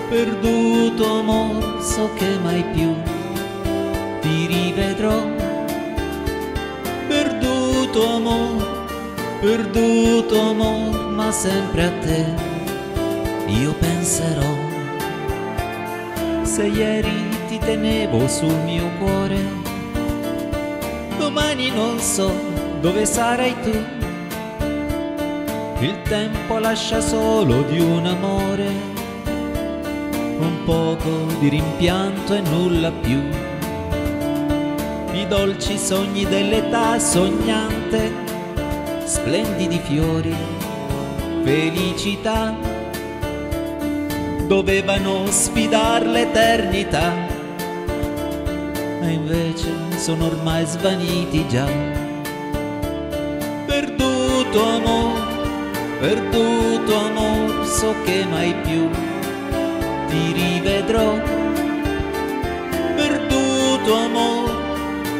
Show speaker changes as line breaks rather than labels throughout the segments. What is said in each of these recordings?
perduto amor, so che mai più ti rivedrò. Perduto amor, ma sempre a te io penserò. Se ieri ti tenevo sul mio cuore, domani non so dove sarai tu. Il tempo lascia solo di un amore, un poco di rimpianto e nulla più. I dolci sogni dell'età sognante, splendidi fiori, felicità, dovevano sfidar l'eternità, e invece sono ormai svaniti già. Perduto amor, so che mai più ti rivedrò.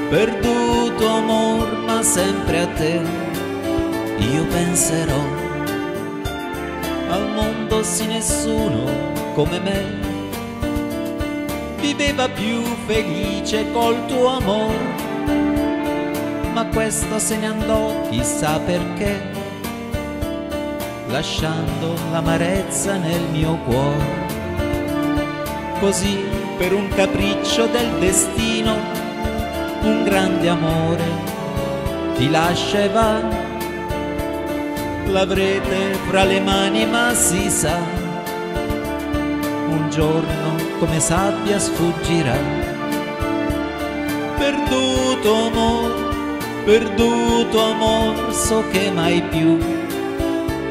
Perduto amor, ma sempre a te io penserò. Al mondo sì nessuno come me viveva più felice col tuo amor, ma questo se ne andò chissà perché, lasciando l'amarezza nel mio cuore. Così per un capriccio del destino un grande amore ti lascia e va. L'avrete fra le mani ma si sa, un giorno come sabbia sfuggirà. Perduto amor, so che mai più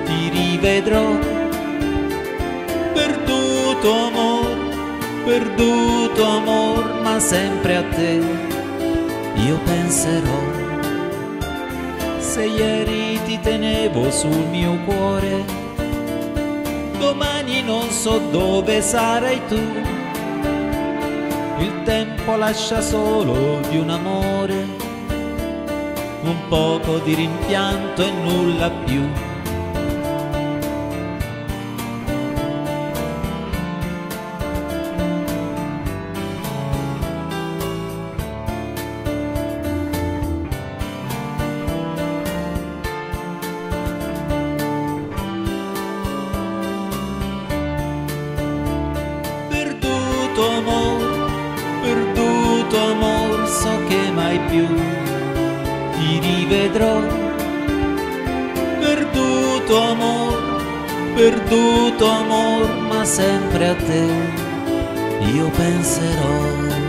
ti rivedrò. Perduto amor, ma sempre a te io penserò. Se ieri ti tenevo sul mio cuore, domani non so dove sarai tu. Il tempo lascia solo di un amore, un poco di rimpianto e nulla più. Perduto amor, so che mai più ti rivedrò. Perduto amor, ma sempre a te io penserò.